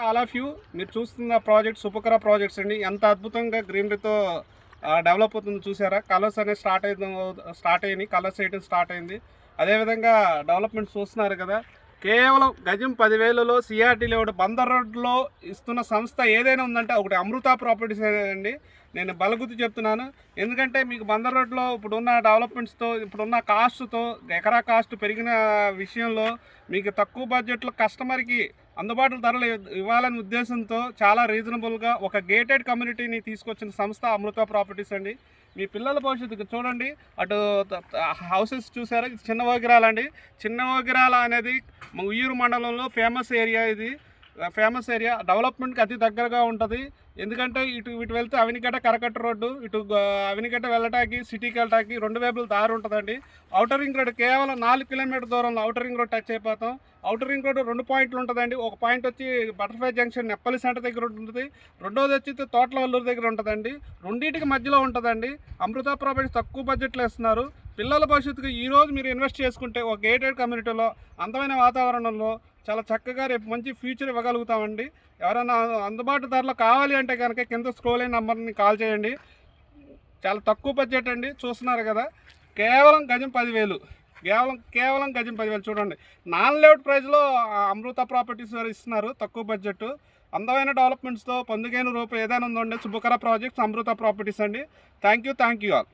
All of you మీరు చూస్తున్న project సుపకర projects అండి. ఎంత అద్భుతంగా గ్రీనరీతో డెవలప్ అవుతుందో చూసారా. కలర్స్ అనేవి స్టార్ట్ అయినాయి, కలర్స్ వేయడం స్టార్ట్ అయింది. అదేవిధంగా డెవలప్మెంట్ చూస్తున్నారు కదా. కేవలం గజం 10,000లో సిఆర్టీ లేఅవుట్ బందర్ రోడ్లో ఇస్తున్న సంస్థ ఏదైనా ఉందంటే ఒకటి అమృత ప్రాపర్టీస్ అండి. నేను బలగుద్ది చెప్తున్నాను. ఎందుకంటే మీకు బందర్ రోడ్లో ఇప్పుడున్న డెవలప్మెంట్స్తో, ఇప్పుడున్న కాస్ట్తో, ఎకరా కాస్ట్ పెరిగిన విషయంలో మీకు తక్కువ బడ్జెట్లో కస్టమర్కి అందుబాటులో ధరలు ఇవ్వాలనే ఉద్దేశంతో చాలా రీజనబుల్గా ఒక గేటెడ్ కమ్యూనిటీని తీసుకొచ్చిన సంస్థ అమృత ప్రాపర్టీస్ అండి. మీ పిల్లల భవిష్యత్తుకు చూడండి. అటు హౌసెస్ చూసారా, ఇది చిన్న ఓగిరాల అండి. చిన్న ఓగిరాల అనేది ఉయ్యూరు మండలంలో ఫేమస్ ఏరియా. ఇది ఫేమస్ ఏరియా, డెవలప్మెంట్కి అతి దగ్గరగా ఉంటుంది. ఎందుకంటే ఇటు వెళ్తే అవినిగడ్డ కరకట్ట రోడ్డు, ఇటు అవినిగడ్డ వెళ్ళటానికి సిటీకి వెళ్ళటానికి 2 వైపుల దారి ఉంటుందండి. ఔటర్ రింగ్ రోడ్ కేవలం 4 కిలోమీటర్ దూరంలో ఔటర్ రింగ్ రోడ్ టచ్ అయిపోతాం. ఔటర్ రింగ్ రోడ్ 2 పాయింట్లు ఉంటుందండి. ఒక పాయింట్ వచ్చి బటర్ఫ్లై జంక్షన్ నెప్పలి సెంటర్ దగ్గర ఉంటుంది, రెండోది వచ్చి తోటలవల్లూరు దగ్గర ఉంటుందండి. రెండింటికి మధ్యలో ఉంటుందండి. అమృత ప్రాపర్టీస్ తక్కువ బడ్జెట్లో ఇస్తున్నారు. పిల్లల భవిష్యత్తుకు ఈరోజు మీరు ఇన్వెస్ట్ చేసుకుంటే ఒక గేటెడ్ కమ్యూనిటీలో అందమైన వాతావరణంలో చాలా చక్కగా రేపు మంచి ఫ్యూచర్ ఇవ్వగలుగుతామండి. ఎవరైనా అందుబాటు ధరలో కావాలి అంటే కనుక కింద స్క్రోల్ అయిన నెంబర్ని కాల్ చేయండి. చాలా తక్కువ బడ్జెట్ అండి. చూస్తున్నారు కదా, కేవలం గజం 10,000, కేవలం గజం 10,000 చూడండి. నాన్ లేఅవుట్ ప్రైస్లో అమృత ప్రాపర్టీస్ ఇస్తున్నారు తక్కువ బడ్జెట్. అందమైన డెవలప్మెంట్స్తో పొందుగైన రూపాయి ఏదైనా ఉందండి. శుభకర ప్రాజెక్ట్స్ అమృత ప్రాపర్టీస్ అండి. Thank you all.